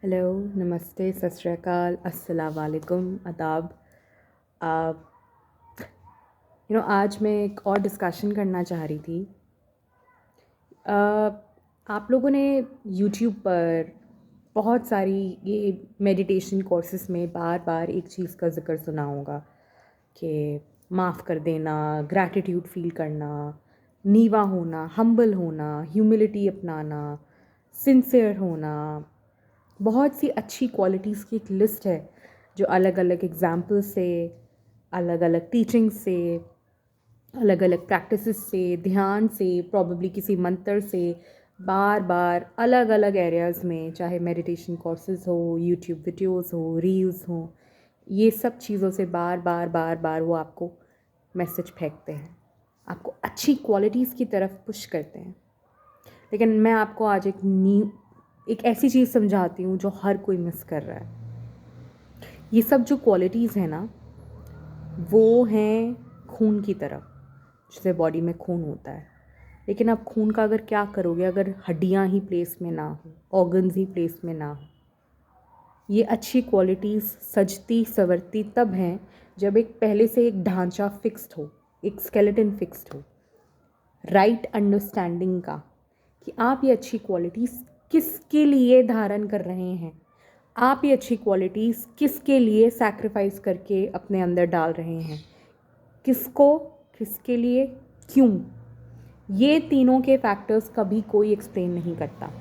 Hello, नमस्ते, सत श्री अकाल, अस्सलाम वालेकुम, आदाब। आज मैं एक और डिस्कशन करना चाह रही थी। अ, आप लोगों ने यूट्यूब पर बहुत सारी ये मेडिटेशन कोर्सेज में बार बार एक चीज़ का ज़िक्र सुना होगा कि माफ़ कर देना, ग्रैटिट्यूड फील करना, नीवा होना, हम्बल होना, ह्यूमिलिटी अपनाना, सिंसियर होना। बहुत सी अच्छी क्वालिटीज़ की एक लिस्ट है जो अलग अलग एग्जाम्पल से, अलग अलग टीचिंग से, अलग अलग प्रैक्टिसेस से, ध्यान से, प्रॉब्ली किसी मंत्र से बार बार अलग अलग एरियाज़ में, चाहे मेडिटेशन कोर्सेज हो, यूट्यूब वीडियोस हो, रील्स हो, ये सब चीज़ों से बार बार बार बार वो आपको मैसेज फेंकते हैं, आपको अच्छी क्वालिटीज़ की तरफ पुश करते हैं। लेकिन मैं आपको आज एक ऐसी चीज़ समझाती हूँ जो हर कोई मिस कर रहा है। ये सब जो क्वालिटीज़ हैं ना, वो हैं खून की तरह, जैसे बॉडी में खून होता है। लेकिन आप खून का अगर क्या करोगे अगर हड्डियाँ ही प्लेस में ना हो, ऑर्गन्स ही प्लेस में ना हो। ये अच्छी क्वालिटीज़ सजती संवरती तब हैं जब एक पहले से एक ढांचा फिक्स्ड हो, एक स्केलेटन फिक्स्ड हो, राइट अंडरस्टैंडिंग का, कि आप ये अच्छी क्वालिटीज़ किसके लिए धारण कर रहे हैं, आप ये अच्छी क्वालिटीज़ किसके लिए सैक्रिफाइस करके अपने अंदर डाल रहे हैं, किसको, किसके लिए, क्यों। ये तीनों के फैक्टर्स कभी कोई एक्सप्लेन नहीं करता।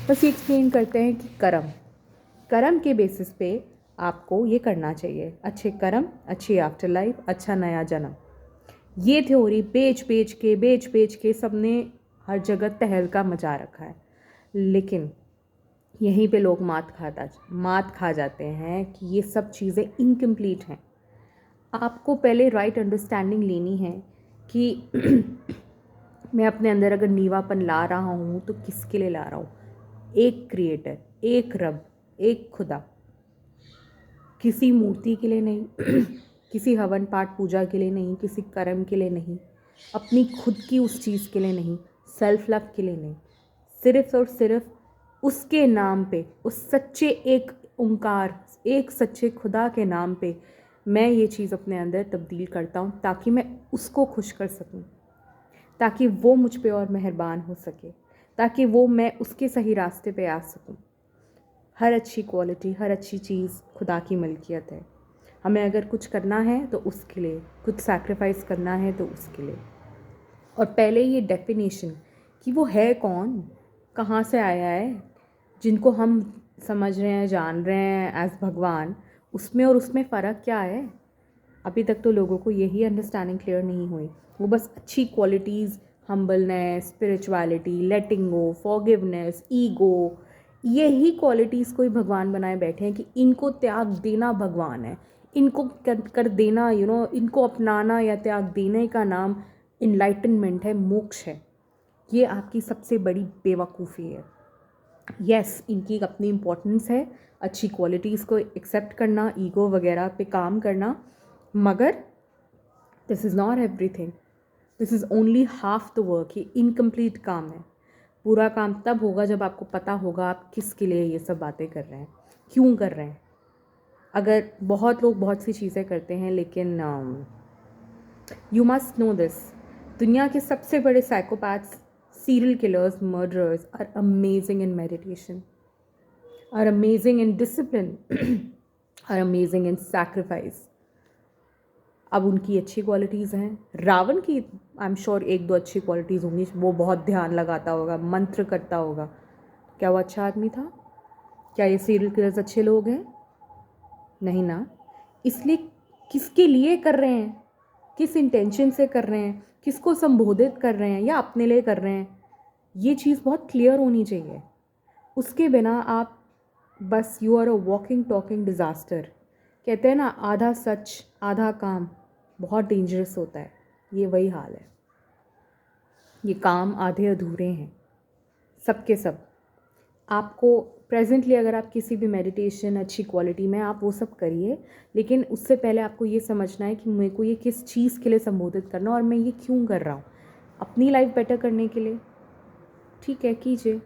बस ये एक्सप्लेन करते हैं कि कर्म, कर्म के बेसिस पे आपको ये करना चाहिए, अच्छे कर्म, अच्छी आफ्टर लाइफ, अच्छा नया जन्म। ये थ्योरी बेच बेच के सबने हर जगह तहलका मचा रखा है। लेकिन यहीं पे लोग मात खा जाते हैं कि ये सब चीज़ें इनकम्प्लीट हैं। आपको पहले राइट अंडरस्टैंडिंग लेनी है कि मैं अपने अंदर अगर नीवापन ला रहा हूँ तो किसके लिए ला रहा हूँ। एक क्रिएटर, एक रब, एक खुदा, किसी मूर्ति के लिए नहीं किसी हवन पाठ पूजा के लिए नहीं, किसी कर्म के लिए नहीं, अपनी खुद की उस चीज़ के लिए नहीं, सेल्फ लव के लिए नहीं, सिर्फ और सिर्फ उसके नाम पे, उस सच्चे एक ओंकार, एक सच्चे खुदा के नाम पे मैं ये चीज़ अपने अंदर तब्दील करता हूँ ताकि मैं उसको खुश कर सकूँ, ताकि वो मुझ पे और मेहरबान हो सके, ताकि वो मैं उसके सही रास्ते पे आ सकूँ। हर अच्छी क्वालिटी, हर अच्छी चीज़ खुदा की मलकियत है। हमें अगर कुछ करना है तो उसके लिए, कुछ सैक्रिफाइस करना है तो उसके लिए। और पहले ये डेफिनेशन कि वो है कौन, कहाँ से आया है, जिनको हम समझ रहे हैं, जान रहे हैं एज भगवान, उसमें और उसमें फ़र्क क्या है। अभी तक तो लोगों को यही अंडरस्टैंडिंग क्लियर नहीं हुई। वो बस अच्छी क्वालिटीज़, हम्बलनेस, स्पिरिचुअलिटी, लेटिंग गो, फॉरगिवनेस, ईगो, यही क्वालिटीज़ को ही भगवान बनाए बैठे हैं कि इनको त्याग देना भगवान है, इनको कर देना, इनको अपनाना या त्याग देने का नाम इनलाइटनमेंट है, मोक्ष है। ये आपकी सबसे बड़ी बेवकूफ़ी है। यस, इनकी एक अपनी इम्पोर्टेंस है, अच्छी क्वालिटीज़ को एक्सेप्ट करना, ईगो वगैरह पे काम करना, मगर this is not everything, this is only half the work. ये इनकम्प्लीट काम है। पूरा काम तब होगा जब आपको पता होगा आप किसके लिए ये सब बातें कर रहे हैं, क्यों कर रहे हैं। अगर बहुत लोग बहुत सी चीज़ें करते हैं, लेकिन यू मस्ट नो दिस, दुनिया के सबसे बड़े psychopaths, serial killers, murderers are amazing in meditation, are amazing in discipline, are amazing in sacrifice. अब उनकी अच्छी क्वालिटीज़ हैं। रावण की आई एम श्योर एक दो अच्छी क्वालिटीज़ होंगी, वो बहुत ध्यान लगाता होगा, मंत्र करता होगा। क्या वो अच्छा आदमी था? क्या ये सीरियल किलर्स अच्छे लोग हैं? नहीं ना। इसलिए किसके लिए कर रहे हैं, किस इंटेंशन से कर रहे हैं, किसको संबोधित कर रहे हैं या अपने लिए कर रहे हैं, ये चीज़ बहुत क्लियर होनी चाहिए। उसके बिना आप बस you are a walking talking disaster. कहते हैं ना, आधा सच आधा काम, बहुत डेंजरस होता है। ये वही हाल है। ये काम आधे अधूरे हैं, सब के सब। आपको प्रेजेंटली अगर आप किसी भी मेडिटेशन अच्छी क्वालिटी में, आप वो सब करिए, लेकिन उससे पहले आपको ये समझना है कि मेरे को ये किस चीज़ के लिए संबोधित करना और मैं ये क्यों कर रहा हूँ। अपनी लाइफ बेटर करने के लिए, ठीक है, कीजिए।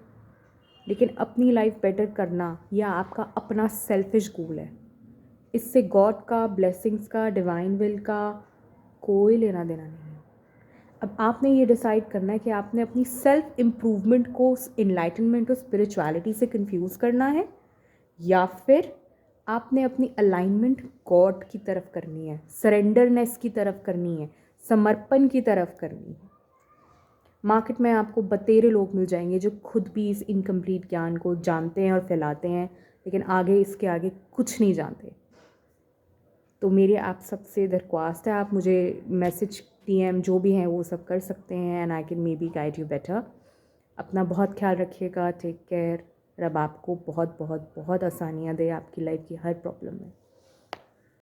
लेकिन अपनी लाइफ बेटर करना यह आपका अपना सेल्फिश गोल है। इससे गॉड का, ब्लेसिंग्स का, डिवाइन विल का कोई लेना देना नहीं है। अब आपने ये डिसाइड करना है कि आपने अपनी सेल्फ इम्प्रूवमेंट को इनलाइटनमेंट और स्पिरिचुअलिटी से कंफ्यूज करना है, या फिर आपने अपनी अलाइनमेंट गॉड की तरफ करनी है, सरेंडरनेस की तरफ करनी है, समर्पण की तरफ करनी है। मार्केट में आपको बतेरे लोग मिल जाएंगे जो खुद भी इस इनकम्प्लीट ज्ञान को जानते हैं और फैलाते हैं, लेकिन आगे इसके आगे कुछ नहीं जानते। तो मेरी आप सबसे दरख्वास्त है, आप मुझे मैसेज, DM जो भी हैं वो सब कर सकते हैं, and I can may be guide you better. अपना बहुत ख्याल रखिएगा, टेक केयर। रब आपको बहुत बहुत बहुत आसानियाँ दे आपकी लाइफ की हर प्रॉब्लम में।